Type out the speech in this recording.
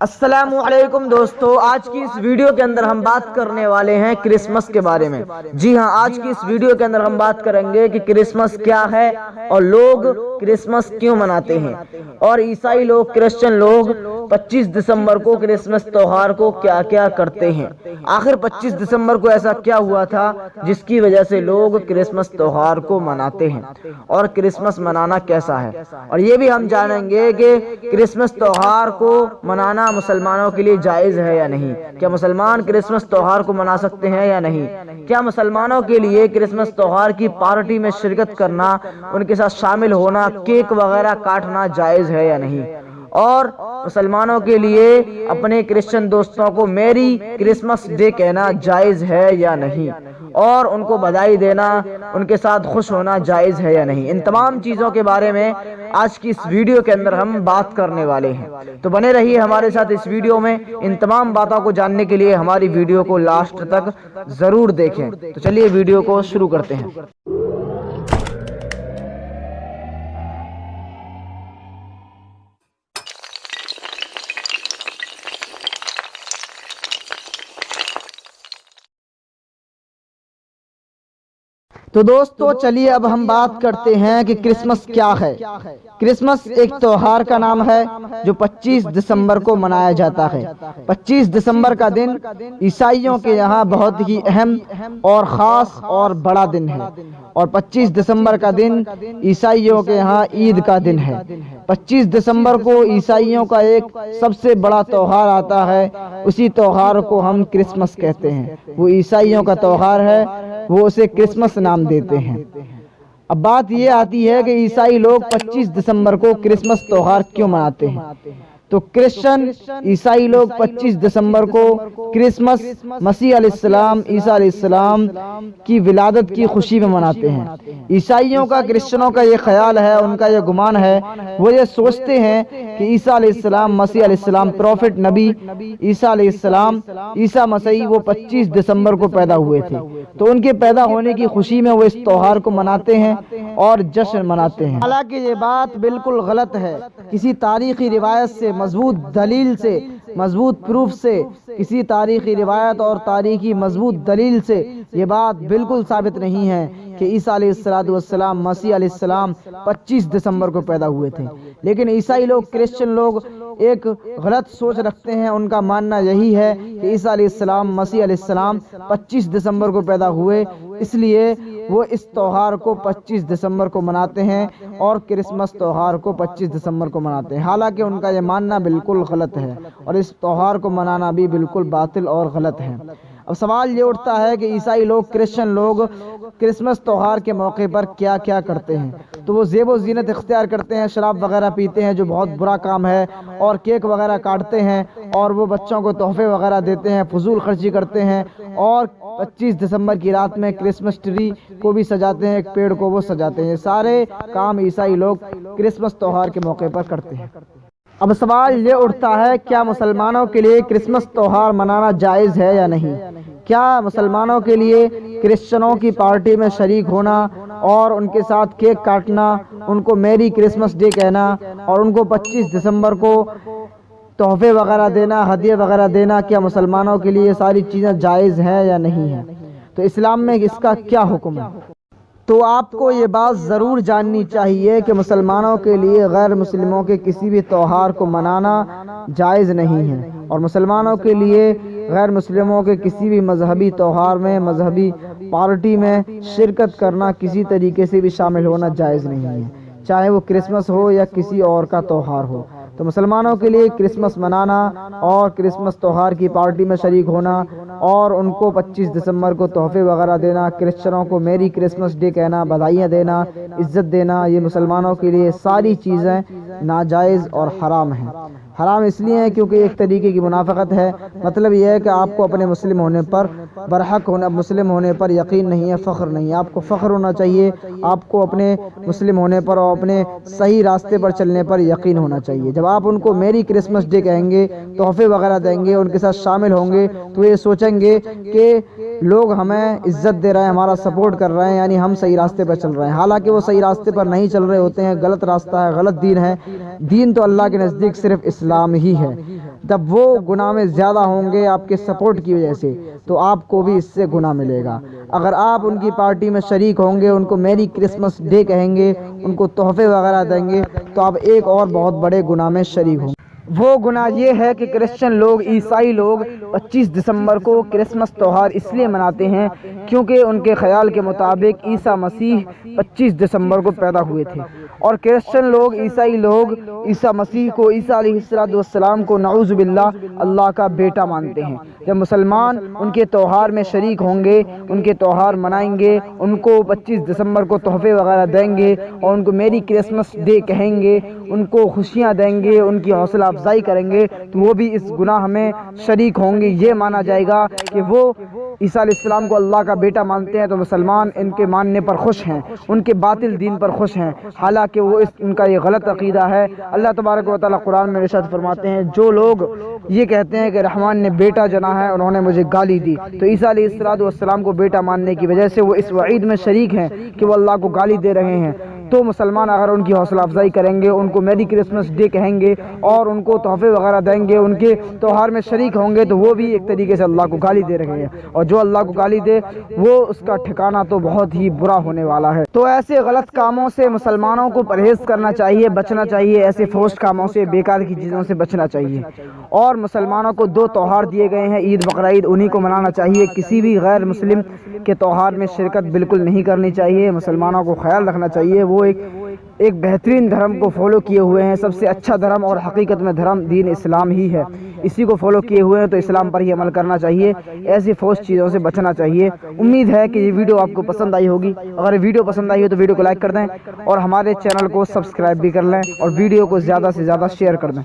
السلام علیکم دوستو، آج کی اس ویڈیو کے اندر ہم بات کرنے والے ہیں کرسمس کے بارے میں۔ جی ہاں، آج کی اس ویڈیو کے اندر ہم بات کریں گے کہ کرسمس کیا ہے اور لوگ کرسمس کیوں مناتے ہیں، اور عیسائی لوگ، کرسچن لوگ 25 دسمبر کو کرسمس تہوار کو کیا کیا کرتے ہیں۔ آخر 25 دسمبر کو ایسا کیا ہوا تھا جس کی وجہ سے لوگ کرسمس تہوار کو مناتے ہیں، اور کرسمس منانا کیسا ہے، اور یہ بھی ہم جانیں گے کہ کرسمس تہوار کو منانا مسلمانوں کے لیے جائز ہے یا نہیں۔ کیا مسلمان کرسمس تہوار کو منا سکتے ہیں یا نہیں؟ کیا مسلمانوں کے لیے کرسمس تہوار کی پارٹی میں شرکت کرنا، ان کے ساتھ شامل ہونا، کیک وغیرہ کاٹنا جائز ہے یا نہیں؟ اور مسلمانوں کے لیے اپنے کرسچن دوستوں کو میری کرسمس ڈے کہنا جائز ہے یا نہیں، اور ان کو بدائی دینا، ان کے ساتھ خوش ہونا جائز ہے یا نہیں۔ ان تمام چیزوں کے بارے میں آج کی اس ویڈیو کے اندر ہم بات کرنے والے ہیں، تو بنے رہیے ہمارے ساتھ اس ویڈیو میں۔ ان تمام باتوں کو جاننے کے لیے ہماری ویڈیو کو لاسٹ تک ضرور دیکھیں۔ تو چلیے ویڈیو کو شروع کرتے ہیں۔ تو دوستو چلیے اب ہم بات کرتے ہیں کہ کرسمس کیا ہے۔ کرسمس ایک تہوار کا نام ہے جو 25 دسمبر کو منایا جاتا ہے۔ 25 دسمبر کا دن عیسائیوں کے یہاں بہت ہی اہم اور خاص اور بڑا دن ہے، اور 25 دسمبر کا دن عیسائیوں کے یہاں عید کا دن ہے۔ 25 دسمبر کو عیسائیوں کا ایک سب سے بڑا تہوار آتا ہے، اسی تہوار کو ہم کرسمس کہتے ہیں۔ وہ عیسائیوں کا تہوار ہے، وہ اسے کرسمس نام دیتے ہیں۔ اب بات یہ آتی ہے کہ عیسائی لوگ 25 دسمبر کو کرسمس تہوار کیوں مناتے ہیں۔ تو کرسچن عیسائی لوگ 25 دسمبر کو کرسمس مسیح علیہ السلام، عیسیٰ علیہ السلام کی ولادت کی خوشی میں مناتے ہیں۔ عیسائیوں کا، کرسچنوں کا یہ خیال ہے، ان کا یہ گمان ہے، وہ یہ سوچتے ہیں کہ عیسیٰ علیہ السلام، مسیح علیہ السلام، پروفٹ نبی عیسیٰ علیہ السلام، عیسیٰ مسیح، وہ 25 دسمبر کو پیدا ہوئے تھے، تو ان کے پیدا ہونے کی خوشی میں وہ اس تہوار کو مناتے ہیں اور جشن مناتے ہیں۔ حالانکہ یہ بات بالکل غلط ہے۔ کسی تاریخی روایت سے، مضبوط دلیل سے، مضبوط پروف سے، کسی تاریخی روایت اور تاریخی مضبوط دلیل سے یہ بات بالکل ثابت نہیں ہے کہ عیسیٰ علیہ السلام، مسیح علیہ السلام 25 دسمبر کو پیدا ہوئے تھے۔ لیکن عیسائی لوگ، کرسچن لوگ ایک غلط سوچ رکھتے ہیں۔ ان کا ماننا یہی ہے کہ عیسیٰ علیہ السلام، مسیح علیہ السلام 25 دسمبر کو پیدا ہوئے، اس لیے وہ اس تہوار کو 25 دسمبر کو مناتے ہیں اور کرسمس تہوار کو 25 دسمبر کو مناتے ہیں۔ حالانکہ ان کا یہ ماننا بالکل غلط ہے، اور اس تہوار کو منانا بھی بالکل باطل اور غلط ہے۔ اب سوال یہ اٹھتا ہے کہ عیسائی لوگ، کرسچن لوگ کرسمس تہوار کے موقع پر کیا کیا کرتے ہیں۔ تو وہ زیب و زینت اختیار کرتے ہیں، شراب وغیرہ پیتے ہیں جو بہت برا کام ہے، اور کیک وغیرہ کاٹتے ہیں، اور وہ بچوں کو تحفے وغیرہ دیتے ہیں، فضول خرچی کرتے ہیں، اور 25 دسمبر کی رات میں کرسمس ٹری کو بھی سجاتے ہیں، ایک پیڑ کو وہ سجاتے ہیں۔ یہ سارے کام عیسائی لوگ کرسمس تہوار کے موقع پر کرتے ہیں۔ اب سوال یہ اٹھتا ہے، کیا مسلمانوں کے لیے کرسمس تہوار منانا جائز ہے یا نہیں؟ کیا مسلمانوں کے لیے کرسچنوں کی پارٹی میں شریک ہونا اور ان کے ساتھ کیک کاٹنا، ان کو میری کرسمس ڈے کہنا، اور ان کو 25 دسمبر کو تحفے وغیرہ دینا، ہدیے وغیرہ دینا، کیا مسلمانوں کے لیے یہ ساری چیزیں جائز ہیں یا نہیں ہیں؟ تو اسلام میں اس کا کیا حکم ہے؟ تو آپ کو یہ بات ضرور جاننی چاہیے کہ مسلمانوں کے لیے غیر مسلموں کے کسی بھی تہوار کو منانا جائز نہیں ہے، اور مسلمانوں کے لیے غیر مسلموں کے کسی بھی مذہبی تہوار میں، مذہبی پارٹی میں شرکت کرنا، کسی طریقے سے بھی شامل ہونا جائز نہیں ہے، چاہے وہ کرسمس ہو یا کسی اور کا تہوار ہو۔ تو مسلمانوں کے لیے کرسمس منانا اور کرسمس تہوار کی پارٹی میں شریک ہونا، اور ان کو 25 دسمبر کو تحفے وغیرہ دینا، کرسچنوں کو میری کرسمس ڈے کہنا، بدھائیاں دینا، عزت دینا، یہ مسلمانوں کے لیے ساری چیزیں ناجائز اور حرام ہیں۔ حرام اس لیے ہے کیونکہ ایک طریقے کی منافقت ہے۔ مطلب یہ ہے کہ آپ کو اپنے مسلم ہونے پر، برحق ہونے، مسلم ہونے پر یقین نہیں ہے، فخر نہیں ہے۔ آپ کو فخر ہونا چاہیے، آپ کو اپنے مسلم ہونے پر اور اپنے صحیح راستے پر چلنے پر یقین ہونا چاہیے۔ جب آپ ان کو میری کرسمس ڈے کہیں گے، تحفے وغیرہ دیں گے، ان کے ساتھ شامل ہوں گے، تو یہ سوچیں گے کہ لوگ ہمیں عزت دے رہے ہیں، ہمارا سپورٹ کر رہے ہیں، یعنی ہم صحیح راستے پر چل رہے ہیں۔ حالانکہ وہ صحیح راستے پر نہیں چل رہے ہوتے ہیں، غلط راستہ ہے، غلط دین ہے۔ دین تو اللہ کے نزدیک صرف اسلام ہی ہے، جب وہ گناہ میں زیادہ ہوں گے آپ کے سپورٹ کی وجہ سے تو آپ کو بھی اس سے گناہ ملے گا۔ اگر آپ ان کی پارٹی میں شریک ہوں گے، ان کو میری کرسمس ڈے کہیں گے، ان کو تحفے وغیرہ دیں گے تو آپ ایک اور بہت بڑے گناہ میں شریک ہوں گے۔ وہ گناہ یہ ہے کہ کرسچن لوگ، عیسائی لوگ 25 دسمبر کو کرسمس تہوار اس لیے مناتے ہیں کیونکہ ان کے خیال کے مطابق عیسیٰ مسیح 25 دسمبر کو پیدا ہوئے تھے، اور کرسچن لوگ، عیسائی لوگ عیسیٰ مسیح کو، عیسیٰ علیہ السلام کو نعوذ باللہ اللہ کا بیٹا مانتے ہیں۔ جب مسلمان ان کے تہوار میں شریک ہوں گے، ان کے تہوار منائیں گے، ان کو 25 دسمبر کو تحفے وغیرہ دیں گے اور ان کو میری کرسمس ڈے کہیں گے، ان کو خوشیاں دیں گے، ان کی حوصلہ افزائی کریں گے، تو وہ بھی اس گناہ میں شریک ہوں گے۔ یہ مانا جائے گا کہ وہ عیسیٰ علیہ السلام کو اللہ کا بیٹا مانتے ہیں، تو مسلمان ان کے ماننے پر خوش ہیں، ان کے باطل دین پر خوش ہیں، حالانکہ وہ ان کا یہ غلط عقیدہ ہے۔ اللہ تبارک و تعالیٰ قرآن میں ارشاد فرماتے ہیں، جو لوگ یہ کہتے ہیں کہ رحمان نے بیٹا جنا ہے، انہوں نے مجھے گالی دی، تو عیسیٰ علیہ السلام کو بیٹا ماننے کی وجہ سے وہ اس وعید میں شریک ہیں کہ وہ اللہ کو گالی دے رہے ہیں۔ تو مسلمان اگر ان کی حوصلہ افزائی کریں گے، ان کو میری کرسمس ڈے کہیں گے اور ان کو تحفے وغیرہ دیں گے، ان کے تہوار میں شریک ہوں گے، تو وہ بھی ایک طریقے سے اللہ کو گالی دے رہے ہیں، اور جو اللہ کو گالی دے وہ اس کا ٹھکانہ تو بہت ہی برا ہونے والا ہے۔ تو ایسے غلط کاموں سے مسلمانوں کو پرہیز کرنا چاہیے، بچنا چاہیے، ایسے فحش کاموں سے، بیکار کی چیزوں سے بچنا چاہیے۔ اور مسلمانوں کو 2 تہوار دیے گئے ہیں، عید بقرعید، انہی کو منانا چاہیے۔ کسی بھی غیر مسلم کے تہوار میں شرکت بالکل نہیں کرنی چاہیے۔ مسلمانوں کو خیال رکھنا چاہیے، وہ ایک بہترین دھرم کو فالو کیے ہوئے ہیں، سب سے اچھا دھرم اور حقیقت میں دھرم دین اسلام ہی ہے، اسی کو فالو کیے ہوئے ہیں، تو اسلام پر ہی عمل کرنا چاہیے، ایسی فحش چیزوں سے بچنا چاہیے۔ امید ہے کہ یہ ویڈیو آپ کو پسند آئی ہوگی۔ اگر یہ ویڈیو پسند آئی ہو تو ویڈیو کو لائک کر دیں اور ہمارے چینل کو سبسکرائب بھی کر لیں اور ویڈیو کو زیادہ سے زیادہ شیئر کر دیں۔